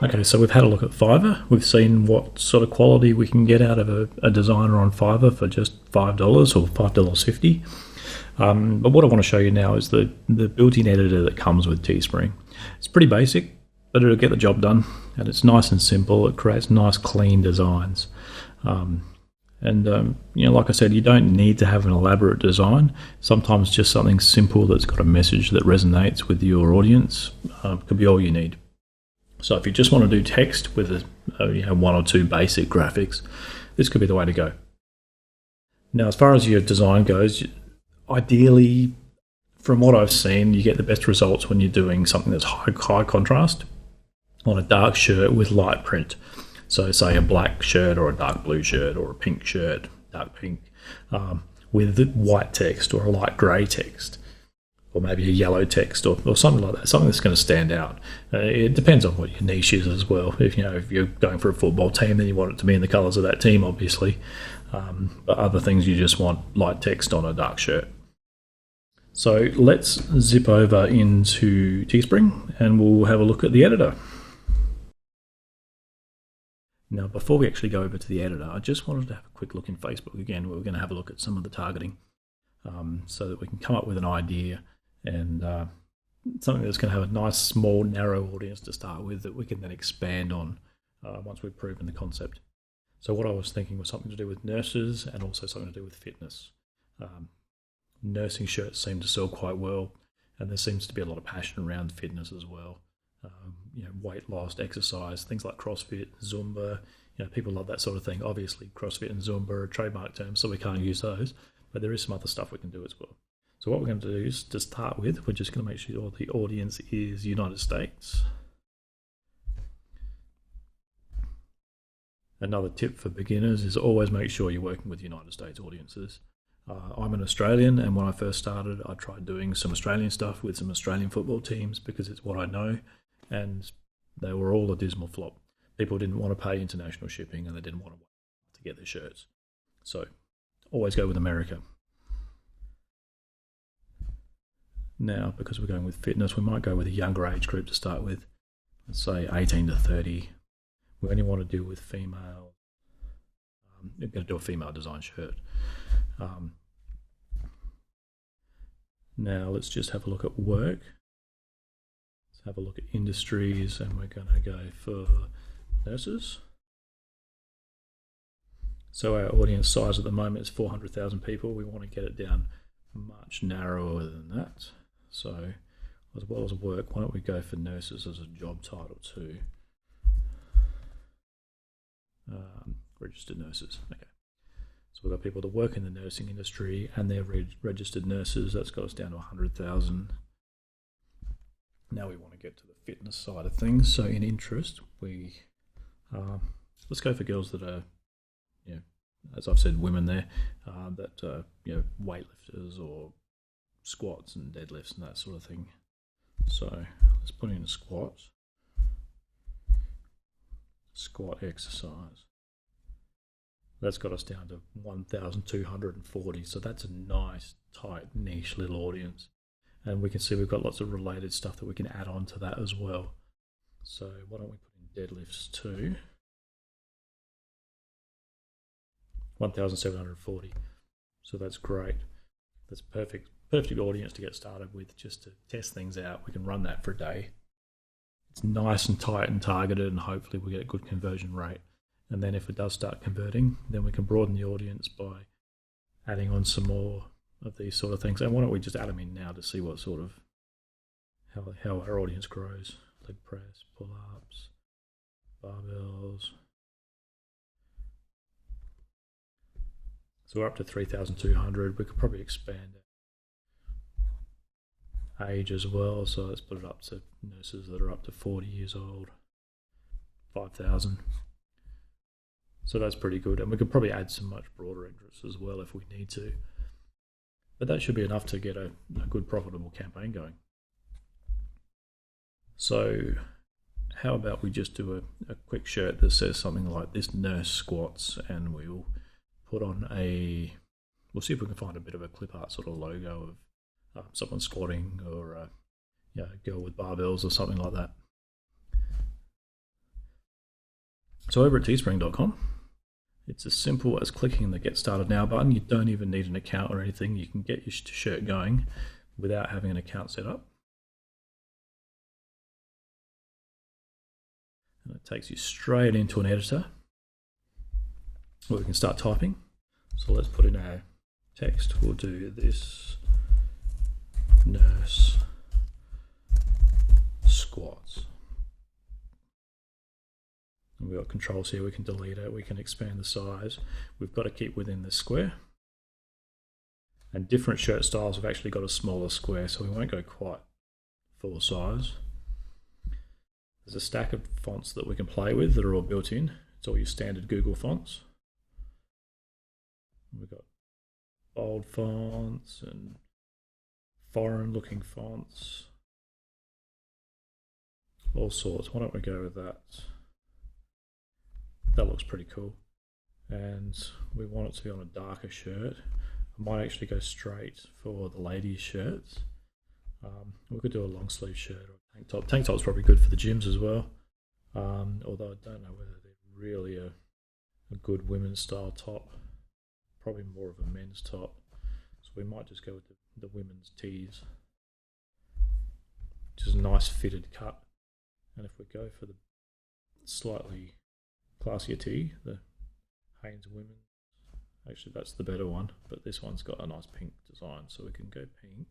Okay, so we've had a look at Fiverr. We've seen what sort of quality we can get out of a designer on Fiverr for just $5 or $5.50. But what I want to show you now is the built-in editor that comes with Teespring. It's pretty basic, but it'll get the job done, and it's nice and simple. It creates nice, clean designs. Like I said, you don't need to have an elaborate design. Sometimes just something simple that's got a message that resonates with your audience could be all you need. So if you just want to do text with one or two basic graphics, this could be the way to go. Now, as far as your design goes, ideally, from what I've seen, you get the best results when you're doing something that's high contrast on a dark shirt with light print. So say a black shirt or a dark blue shirt or a pink shirt, dark pink, with white text or a light grey text, or maybe a yellow text or something like that, something that's going to stand out. It depends on what your niche is as well. If you're going for a football team, then you want it to be in the colours of that team, obviously. But other things, you just want light text on a dark shirt. So let's zip over into Teespring and we'll have a look at the editor. Now, before we actually go over to the editor, I just wanted to have a quick look in Facebook again. We're going to have a look at some of the targeting so that we can come up with an idea and something that's going to have a nice, small, narrow audience to start with that we can then expand on once we've proven the concept. So what I was thinking was something to do with nurses and also something to do with fitness. Nursing shirts seem to sell quite well, and there seems to be a lot of passion around fitness as well. Weight loss, exercise, things like CrossFit, Zumba. People love that sort of thing. Obviously, CrossFit and Zumba are trademark terms, so we can't use those, but there is some other stuff we can do as well. So what we're going to do is, to start with, we're just going to make sure the audience is United States. Another tip for beginners is always make sure you're working with United States audiences. I'm an Australian, and when I first started, I tried doing some Australian stuff with some Australian football teams because it's what I know, and they were all a dismal flop. People didn't want to pay international shipping, and they didn't want to wait to get their shirts. So always go with America. Now, because we're going with fitness, we might go with a younger age group to start with. Let's say 18 to 30. We only want to deal with female. We're going to do a female design shirt. Now let's just have a look at work. Let's have a look at industries, and we're going to go for nurses. So our audience size at the moment is 400,000 people. We want to get it down much narrower than that. So as well as work, why don't we go for nurses as a job title too? Registered nurses. Okay. So we've got people that work in the nursing industry and they're registered nurses. That's got us down to 100,000. Now we want to get to the fitness side of things. So in interest, let's go for girls that are, as I've said, women there, weightlifters or squats and deadlifts and that sort of thing. So let's put in squat exercise. That's got us down to 1,240. So that's a nice, tight, niche little audience. And we can see we've got lots of related stuff that we can add on to that as well. So why don't we put in deadlifts too? 1,740. So that's great. That's perfect audience to get started with, just to test things out. We can run that for a day. It's nice and tight and targeted, and hopefully we'll get a good conversion rate. And then if it does start converting, then we can broaden the audience by adding on some more of these sort of things. And why don't we just add them in now to see what sort of, how our audience grows. Leg press, pull-ups, barbells. So we're up to 3,200. We could probably expand age as well. So let's put it up to nurses that are up to 40 years old. 5,000. So that's pretty good. And we could probably add some much broader interests as well if we need to. But that should be enough to get a good profitable campaign going. So how about we just do a quick shirt that says something like this: nurse squats, and we'll put on we'll see if we can find a bit of a clip art sort of logo of someone squatting, or a girl with barbells or something like that. So over at teespring.com, it's as simple as clicking the Get Started Now button. You don't even need an account or anything. You can get your shirt going without having an account set up. And it takes you straight into an editor where we can start typing. So let's put in our text. We'll do this nurse squats. And we've got controls here. We can delete it. We can expand the size. We've got to keep within this square. And different shirt styles have actually got a smaller square, so we won't go quite full size. There's a stack of fonts that we can play with that are all built in. It's all your standard Google fonts. We've got bold fonts and foreign looking fonts. All sorts. Why don't we go with that? That looks pretty cool. And we want it to be on a darker shirt. I might actually go straight for the ladies' shirts. We could do a long sleeve shirt or a tank top. Tank top's probably good for the gyms as well. Although I don't know whether they're really a good women's style top. Probably more of a men's top. So we might just go with the women's tees. Just a nice fitted cut. And if we go for the slightly classier tee, the Hanes women, actually that's the better one, but this one's got a nice pink design, so we can go pink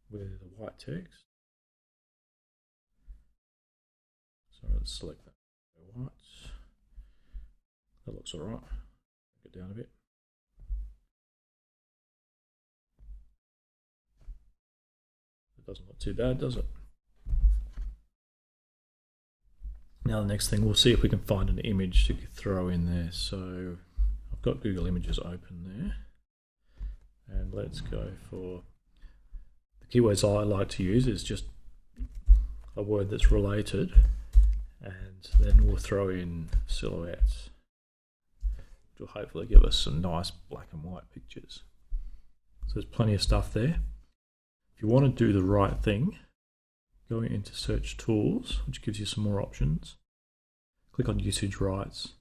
with the white text. So let's select that white. That looks alright. Get down a bit. It doesn't look too bad, does it? Now the next thing, we'll see if we can find an image to throw in there. So I've got Google Images open there. And let's go for, the keywords I like to use is just a word that's related. And then we'll throw in silhouettes, which will hopefully give us some nice black and white pictures. So there's plenty of stuff there. If you want to do the right thing, going into search tools, which gives you some more options, click on usage rights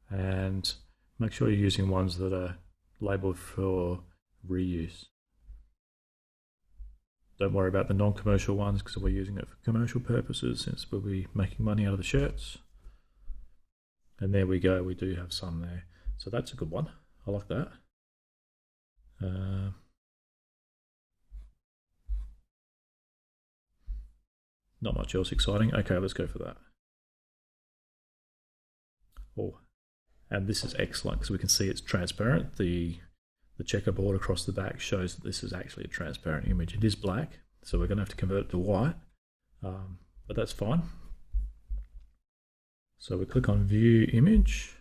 and make sure you're using ones that are labeled for reuse. Don't worry about the non-commercial ones because we're using it for commercial purposes since we'll be making money out of the shirts. And there we go, we do have some there. So that's a good one. I like that. Not much else exciting. Okay, let's go for that. Oh, and this is excellent because we can see it's transparent. The checkerboard across the back shows that this is actually a transparent image. It is black, so we're going to have to convert it to white, but that's fine. So we click on View Image,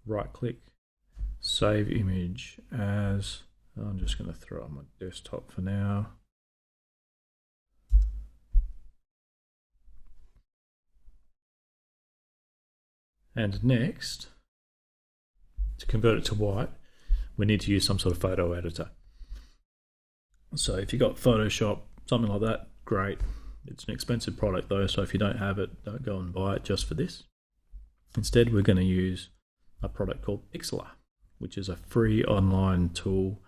right click, Save Image as, I'm just going to throw it on my desktop for now. And next, to convert it to white, we need to use some sort of photo editor. So if you've got Photoshop, something like that, great. It's an expensive product though, so if you don't have it, don't go and buy it just for this. Instead, we're going to use a product called Pixlr, which is a free online tool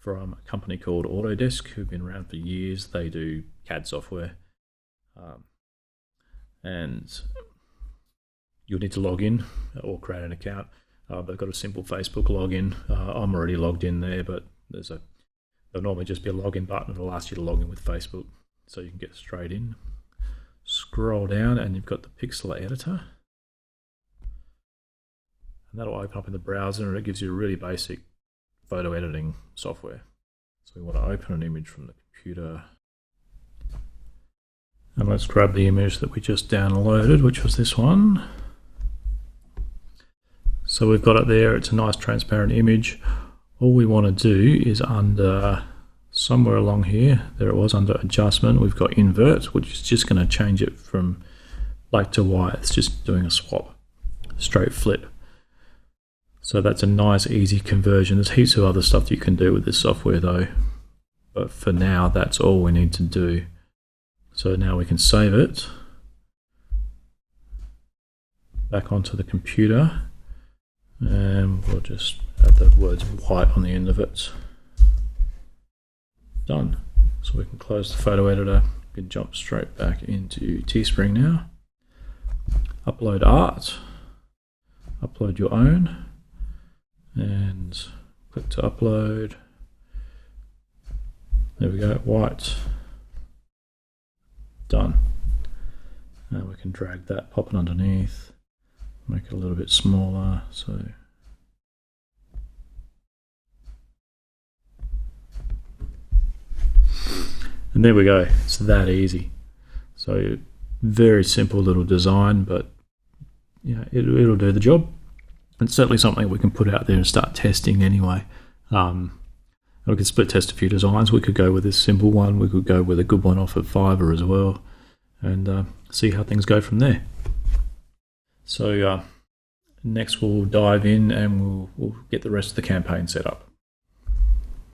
from a company called Autodesk, who've been around for years. They do CAD software. And you'll need to log in or create an account. They've got a simple Facebook login. I'm already logged in there, but there'll normally just be a login button. It'll ask you to log in with Facebook, so you can get straight in. Scroll down and you've got the Pixlr editor. And that'll open up in the browser and it gives you a really basic photo editing software. So we want to open an image from the computer. And let's grab the image that we just downloaded, which was this one. So we've got it there, it's a nice transparent image. All we want to do is under, somewhere along here, there it was under adjustment, we've got invert, which is just going to change it from black to white. It's just doing a swap, straight flip. So that's a nice easy conversion. There's heaps of other stuff that you can do with this software though. But for now, that's all we need to do. So now we can save it. back onto the computer, and we'll just add the words white on the end of it. Done. So we can close the photo editor. We can jump straight back into Teespring now. Upload art. Upload your own. And click to upload. There we go, white. Done. Now we can drag that, pop it underneath, make it a little bit smaller. And there we go, it's that easy. So very simple little design, but yeah, it'll do the job. It's certainly something we can put out there and start testing anyway. We could split test a few designs. We could go with this simple one, we could go with a good one off of Fiverr as well, and see how things go from there. So next we'll dive in and we'll get the rest of the campaign set up.